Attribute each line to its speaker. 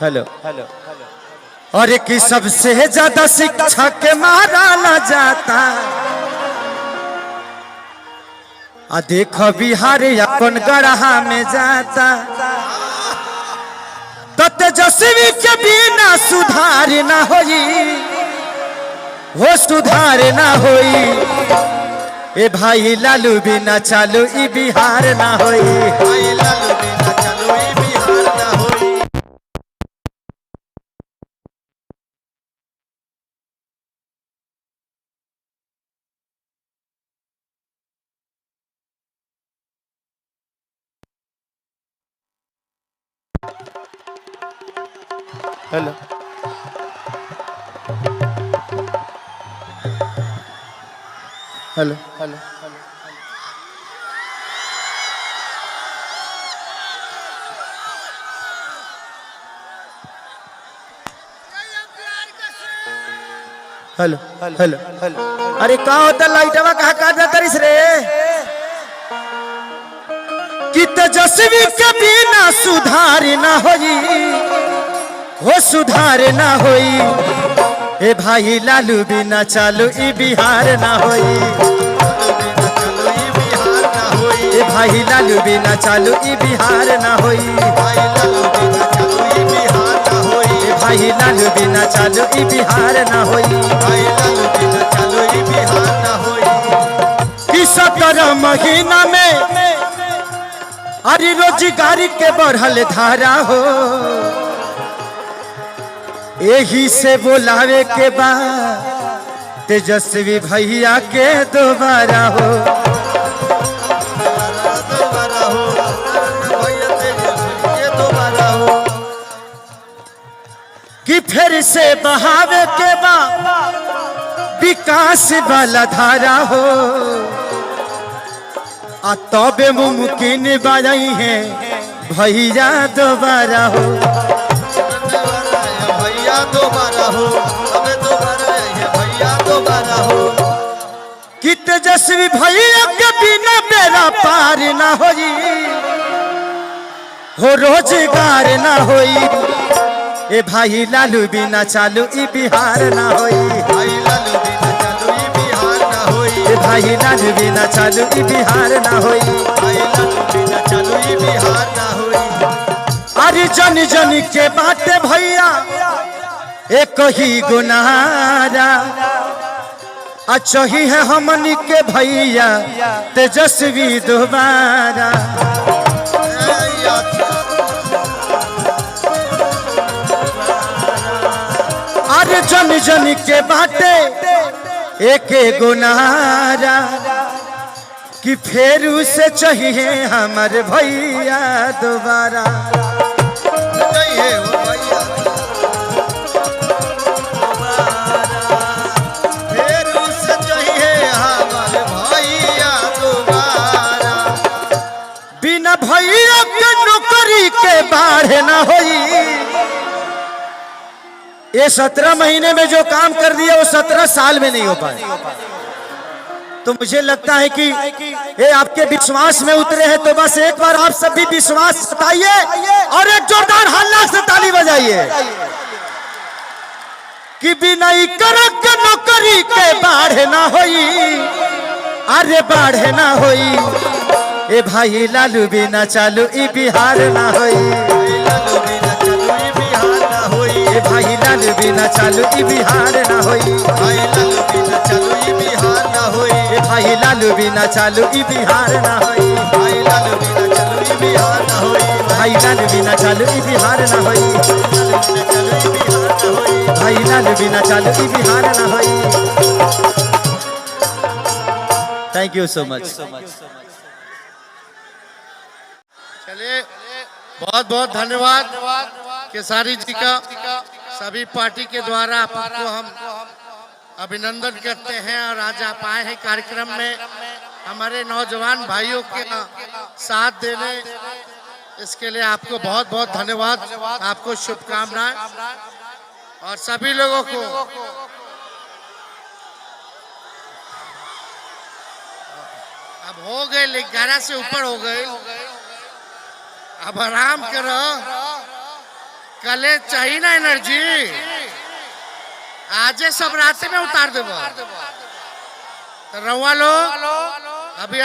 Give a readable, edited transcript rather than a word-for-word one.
Speaker 1: Hello hello और कि सबसे ज्यादा शिक्षा के मारा न जाता। आ देखो बिहार अपन गढ़ा में जाता। तो तेजस्वी के बिना सुधार ना होई, वो सुधार ना होई। ए भाई लालू बिना चालू ई बिहार ना होई। भाई लालू बिना चालू ई बिहार ना होई। Hello hello hello hello hello hello अरे का होता लाइटवा कहा काट जाता रे कि तेजस्वी के बिना सुधार ना होई, वो सुधार ना होई। ए भाई लालू बिना चालू ई बिहार ना होई। ए भाई लालू बिना चालू ई बिहार ना होई। ए भाई लालू बिना चालू ई बिहार ना होई। कि 17 महीना में अरे रोजगारी के बढ़ल धारा हो, यही से बोलावे के बाद तेजस्वी भैया के दोबारा हो। कि फिर से बहावे के बाद विकास वाला धारा हो। आ तबे मुमकिन बनाई है भैया दोबारा हो। दोबारा हो भैया दोबारा हो। कि तेजस्वी भैया के बिना बेड़ा पार ना होई, हो रोजगार ना होई। ए भाई लालू बिना चालू ई बिहार ना होई। भाई लालू बिना चालू ई बिहार ना होई। ए भाई लालू बिना चालू ई बिहार ना होई। भाई लालू बिना चालू ई बिहार ना होई। अरे जन जन के बाटे भैया एक ही गुनारा। अच्छा ही है हमनी के भैया तेजस्वी दोबारा। अरे जन जन के बाटे एक गुनारा। कि फेर उसे चाहिए हमारे भैया दोबारा। बिना भैया के नौकरी के बाढ़ ना होई। ये 17 महीने में जो काम कर दिया वो 17 साल में नहीं हो पाए। तो मुझे लगता है कि ये आपके विश्वास में उतरे हैं। तो बस एक बार आप सब भी विश्वास बताइए और एक जोरदार हल्ला से ताली बजाइए कि बिना करक नौकरी के बाढ़ ना होई। अरे बाढ़ ना होई। ए भाई लालू बिना चालू ई बिहार ना होई। ए भाई लालू बिना चालू ई बिहार ना होई। भाई लालू बिना चालू ई बिहार ना होई। ए भाई लालू बिना चालू ई बिहार ना होई। भाई लालू बिना चालू ई बिहार ना होई। भाई लालू बिना चालू ई बिहार ना होई। भाई लालू बिना चालू ई बिहार ना होई। Thank you so much.
Speaker 2: चलिए बहुत बहुत धन्यवाद केसारी जी का। सभी पार्टी के द्वारा आपको हम अभिनंदन करते हैं। और आज आप आए हैं कार्यक्रम में हमारे नौजवान भाइयों के साथ देने, इसके लिए आपको बहुत बहुत धन्यवाद। आपको शुभकामनाएं और सभी लोगों को अब हो गए 11 से ऊपर हो गए। अब आराम करो। कले चाहिए ना एनर्जी आजे सब रास्ते में उतार देबो तो रउआ लोग अभी